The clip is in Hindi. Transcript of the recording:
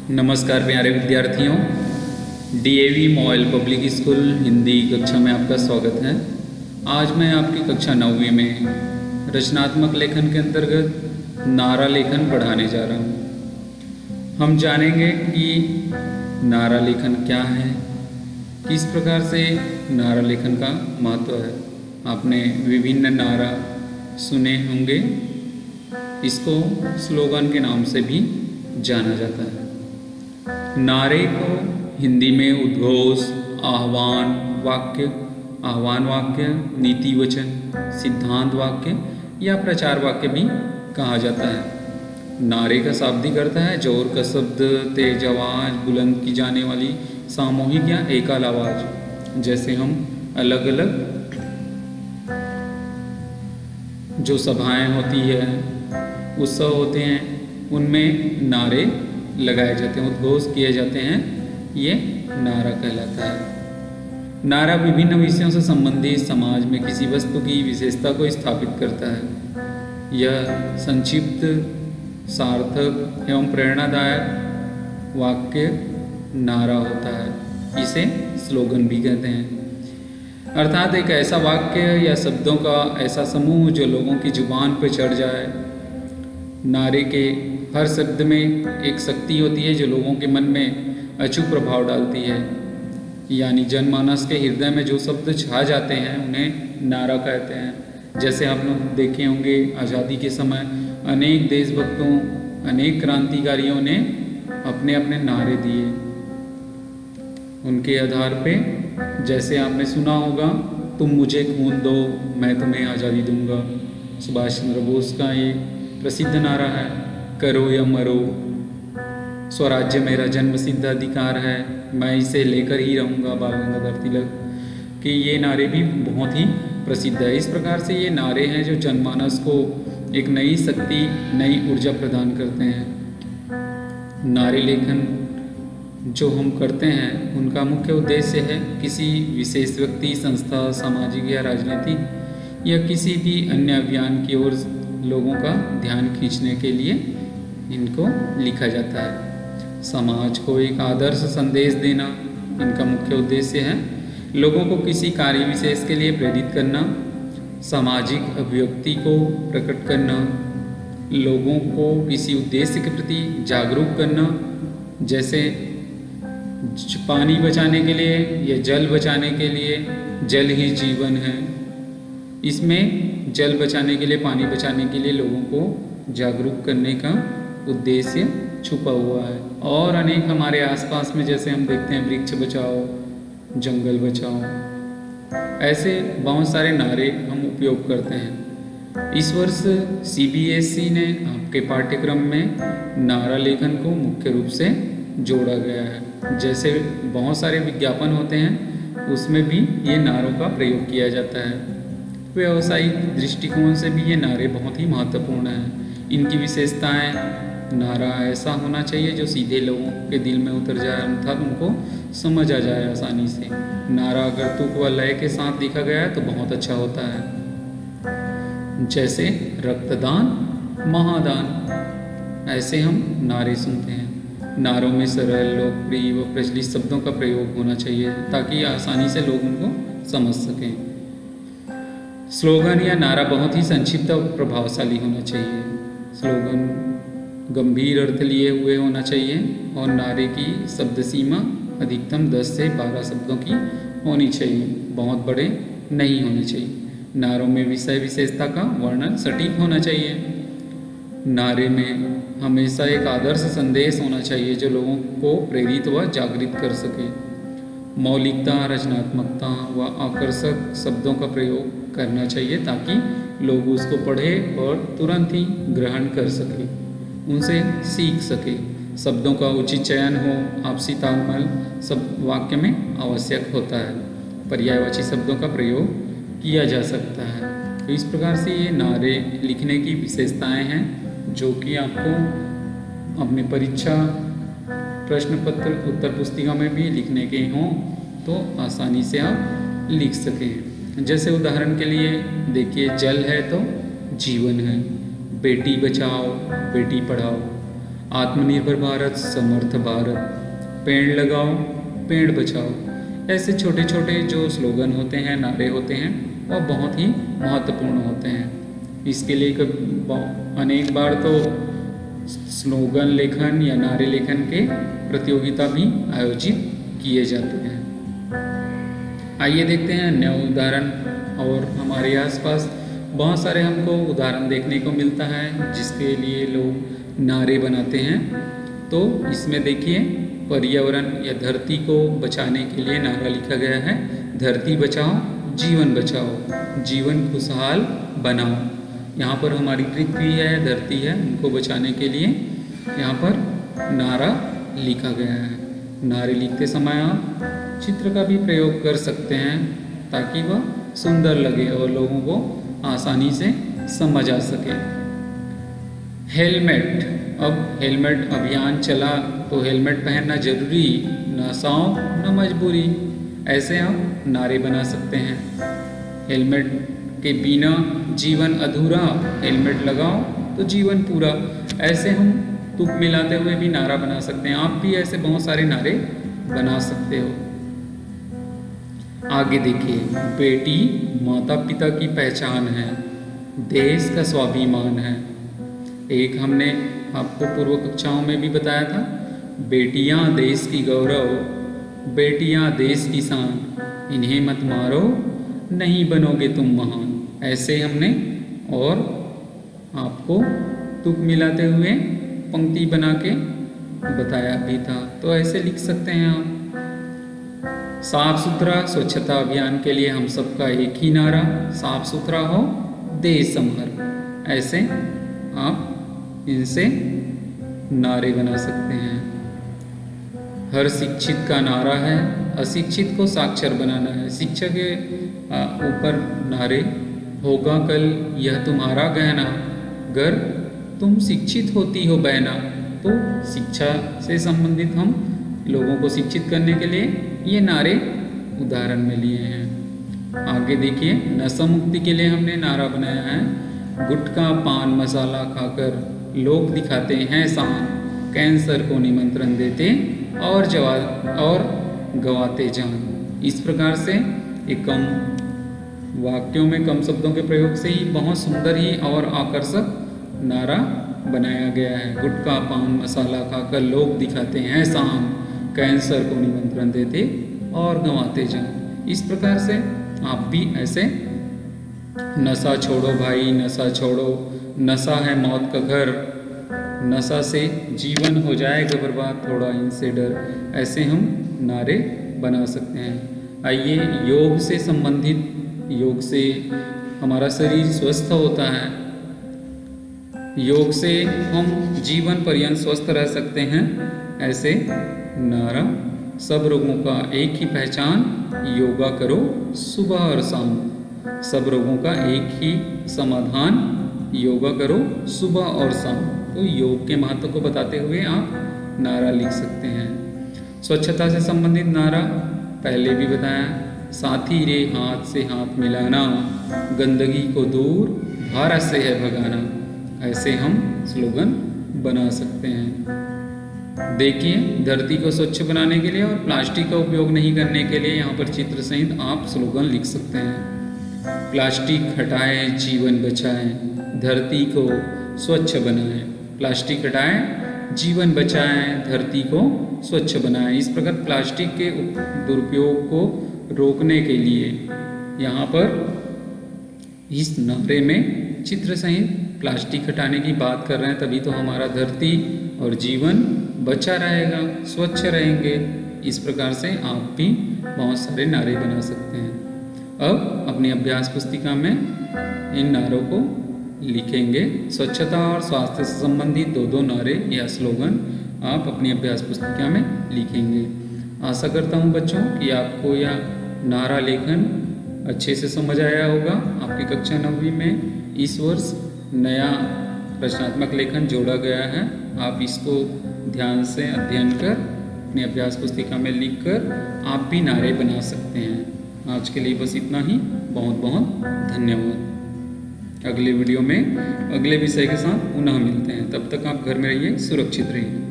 नमस्कार प्यारे विद्यार्थियों, DAV MOIL public school Hindi कक्षा में आपका स्वागत है। आज मैं आपकी कक्षा 9वीं में रचनात्मक लेखन के अंतर्गत नारा लेखन पढ़ाने जा रहा हूँ। हम जानेंगे कि नारा लेखन क्या है, किस प्रकार से नारा लेखन का महत्व है। आपने विभिन्न नारा सुने होंगे, इसको स्लोगन के नाम से भी जाना जाता है। नारे को हिंदी में उद्घोष, आह्वान वाक्य, नीति वचन, सिद्धांत वाक्य या प्रचार वाक्य भी कहा जाता है। नारे का शाब्दिक अर्थ है जोर का शब्द, तेज आवाज, बुलंद की जाने वाली सामूहिक या एकल आवाज। जैसे हम अलग अलग जो सभाएं होती है, उत्सव होते हैं, उनमें नारे लगाए जाते हैं, उद्घोष किए जाते हैं, ये नारा कहलाता है। नारा विभिन्न विषयों से संबंधित समाज में किसी वस्तु की विशेषता को स्थापित करता है। यह संक्षिप्त, सार्थक एवं प्रेरणादायक वाक्य नारा होता है। इसे स्लोगन भी कहते हैं, अर्थात एक ऐसा वाक्य या शब्दों का ऐसा समूह जो लोगों की जुबान पर चढ़ जाए। नारे के हर शब्द में एक शक्ति होती है जो लोगों के मन में अचूक प्रभाव डालती है, यानी जनमानस के हृदय में जो शब्द छा जाते हैं उन्हें नारा कहते हैं। जैसे आप लोग देखे होंगे, आज़ादी के समय अनेक देशभक्तों, अनेक क्रांतिकारियों ने अपने अपने नारे दिए। उनके आधार पे, जैसे आपने सुना होगा, तुम मुझे खून दो मैं तुम्हें आज़ादी दूंगा। सुभाष चंद्र बोस का ये प्रसिद्ध नारा है, करो या मरो, स्वराज्य मेरा जन्मसिद्ध अधिकार है, मैं इसे लेकर ही रहूँगा, बाल गंगाधर तिलक के ये नारे भी बहुत ही प्रसिद्ध है। इस प्रकार से ये नारे हैं जो जनमानस को एक नई शक्ति, नई ऊर्जा प्रदान करते हैं। नारे लेखन जो हम करते हैं उनका मुख्य उद्देश्य है किसी विशेष व्यक्ति, संस्था, सामाजिक या राजनीतिक या किसी भी अन्य अभियान की ओर लोगों का ध्यान खींचने के लिए इनको लिखा जाता है। समाज को एक आदर्श संदेश देना इनका मुख्य उद्देश्य है। लोगों को किसी कार्य विशेष के लिए प्रेरित करना, सामाजिक अभिव्यक्ति को प्रकट करना, लोगों को किसी उद्देश्य के प्रति जागरूक करना। जैसे पानी बचाने के लिए या जल बचाने के लिए, जल ही जीवन है, इसमें जल बचाने के लिए, पानी बचाने के लिए लोगों को जागरूक करने का उद्देश्य छुपा हुआ है। और अनेक हमारे आसपास में जैसे हम देखते हैं, वृक्ष बचाओ, जंगल बचाओ, ऐसे बहुत सारे नारे हम उपयोग करते हैं। इस वर्ष CBSE ने आपके पाठ्यक्रम में नारा लेखन को मुख्य रूप से जोड़ा गया है। जैसे बहुत सारे विज्ञापन होते हैं, उसमें भी ये नारों का प्रयोग किया जाता है। व्यावसायिक दृष्टिकोण से भी ये नारे बहुत ही महत्वपूर्ण हैं। इनकी विशेषताएं, नारा ऐसा होना चाहिए जो सीधे लोगों के दिल में उतर जाए, अर्थात उनको समझ आ जाए आसानी से। नारा अगर तुक व लय के साथ लिखा गया है तो बहुत अच्छा होता है। जैसे रक्तदान महादान, ऐसे हम नारे सुनते हैं। नारों में सरल, लोकप्रिय व प्रचलित शब्दों का प्रयोग होना चाहिए ताकि आसानी से लोग उनको समझ सकें। स्लोगन या नारा बहुत ही संक्षिप्त और प्रभावशाली होना चाहिए। स्लोगन गंभीर अर्थ लिए हुए होना चाहिए और नारे की शब्द सीमा अधिकतम 10 से 12 शब्दों की होनी चाहिए, बहुत बड़े नहीं होने चाहिए। नारों में विषय विशेषता का वर्णन सटीक होना चाहिए। नारे में हमेशा एक आदर्श संदेश होना चाहिए जो लोगों को प्रेरित व जागृत कर सके। मौलिकता, रचनात्मकता व आकर्षक शब्दों का प्रयोग करना चाहिए ताकि लोग उसको पढ़ें और तुरंत ही ग्रहण कर सकें, उनसे सीख सके। शब्दों का उचित चयन हो, आपसी तालमेल सब वाक्य में आवश्यक होता है। पर्यायवाची शब्दों का प्रयोग किया जा सकता है। तो इस प्रकार से ये नारे लिखने की विशेषताएं हैं जो कि आपको अपने परीक्षा प्रश्न पत्र, उत्तर पुस्तिका में भी लिखने के हों तो आसानी से आप लिख सकें। जैसे उदाहरण के लिए देखिए, जल है तो जीवन है, बेटी बचाओ बेटी पढ़ाओ, आत्मनिर्भर भारत, समर्थ भारत, पेड़ लगाओ पेड़ बचाओ। ऐसे छोटे छोटे जो स्लोगन होते हैं, नारे होते हैं, वह बहुत ही महत्वपूर्ण होते हैं। इसके लिए अनेक बार तो स्लोगन लेखन या नारे लेखन के प्रतियोगिता भी आयोजित किए जाते हैं। आइए देखते हैं अन्य उदाहरण। और हमारे आसपास बहुत सारे हमको उदाहरण देखने को मिलता है जिसके लिए लोग नारे बनाते हैं। तो इसमें देखिए, पर्यावरण या धरती को बचाने के लिए नारा लिखा गया है, धरती बचाओ जीवन बचाओ, जीवन खुशहाल बनाओ। यहाँ पर हमारी पृथ्वी है, धरती है, उनको बचाने के लिए यहाँ पर नारा लिखा गया है। नारे लिखते समय आप चित्र का भी प्रयोग कर सकते हैं ताकि वह सुंदर लगे और लोगों को आसानी से समझ आ सके। हेलमेट, अब हेलमेट अभियान चला तो हेलमेट पहनना जरूरी, न शौक न मजबूरी। ऐसे आप नारे बना सकते हैं। हेलमेट के बिना जीवन अधूरा, हेलमेट लगाओ तो जीवन पूरा। ऐसे हम तुक मिलाते हुए भी नारा बना सकते हैं। आप भी ऐसे बहुत सारे नारे बना सकते हो। आगे देखिए, बेटी माता पिता की पहचान है, देश का स्वाभिमान है। एक हमने आपको पूर्व कक्षाओं में भी बताया था, बेटियां देश की गौरव, बेटियां देश की शान, इन्हें मत मारो नहीं बनोगे तुम महान। ऐसे हमने और आपको तुक मिलाते हुए पंक्ति बना के बताया भी था। तो ऐसे लिख सकते हैं आप। साफ सुथरा स्वच्छता अभियान के लिए हम सबका एक ही नारा, साफ सुथरा हो देश संभर। ऐसे आप इनसे नारे बना सकते हैं। हर शिक्षित का नारा है, अशिक्षित को साक्षर बनाना है। शिक्षा के ऊपर नारे, होगा कल यह तुम्हारा गहना, अगर तुम शिक्षित होती हो बहना। तो शिक्षा से संबंधित हम लोगों को शिक्षित करने के लिए ये नारे उदाहरण में लिए हैं। आगे देखिए, नशा मुक्ति के लिए हमने नारा बनाया है, गुटखा पान मसाला खाकर लोग दिखाते हैं शान, कैंसर को निमंत्रण देते और गवाते जान। इस प्रकार से एक कम वाक्यों में कम शब्दों के प्रयोग से ही बहुत सुंदर ही और आकर्षक नारा बनाया गया है। गुटखा पान मसाला खाकर लोग दिखाते हैं शान, कैंसर को निमंत्रण देते और गंवाते जान। इस प्रकार से आप भी ऐसे नशा छोड़ो भाई नशा छोड़ो, नशा है मौत का घर, नशा से जीवन हो जाएगा बर्बाद, थोड़ा इनसे डर। ऐसे हम नारे बना सकते हैं। आइए, योग से संबंधित, योग से हमारा शरीर स्वस्थ होता है, योग से हम जीवन पर्यंत स्वस्थ रह सकते हैं। ऐसे नारा, सब रोगों का एक ही पहचान, योगा करो सुबह और शाम। सब रोगों का एक ही समाधान, योगा करो सुबह और शाम। तो योग के महत्व को बताते हुए आप नारा लिख सकते हैं। स्वच्छता से संबंधित नारा पहले भी बताया, साथी रे हाथ से हाथ मिलाना, गंदगी को दूर भारत से है भगाना। ऐसे हम स्लोगन बना सकते हैं। देखिए, धरती को स्वच्छ बनाने के लिए और प्लास्टिक का उपयोग नहीं करने के लिए यहाँ पर चित्र सहित आप स्लोगन लिख सकते हैं। प्लास्टिक हटाएं जीवन बचाएं, धरती को स्वच्छ बनाएं। प्लास्टिक हटाएं जीवन बचाएं, धरती को स्वच्छ बनाएं। इस प्रकार प्लास्टिक के दुरुपयोग को रोकने के लिए यहाँ पर इस नारे में चित्र सहित प्लास्टिक हटाने की बात कर रहे हैं, तभी तो हमारा धरती और जीवन बचा रहेगा, स्वच्छ रहेंगे। इस प्रकार से आप भी बहुत सारे नारे बना सकते हैं। अब अपनी अभ्यास पुस्तिका में इन नारों को लिखेंगे। स्वच्छता और स्वास्थ्य से संबंधित दो नारे या स्लोगन आप अपनी अभ्यास पुस्तिका में लिखेंगे। आशा करता हूँ बच्चों कि आपको यह नारा लेखन अच्छे से समझ आया होगा। आपकी कक्षा 9वीं में इस वर्ष नया रचनात्मक लेखन जोड़ा गया है। आप इसको ध्यान से अध्ययन कर अपनी अभ्यास पुस्तिका में लिखकर आप भी नारे बना सकते हैं। आज के लिए बस इतना ही। बहुत बहुत धन्यवाद। अगले वीडियो में अगले विषय के साथ पुनः मिलते हैं। तब तक आप घर में रहिए, सुरक्षित रहिए।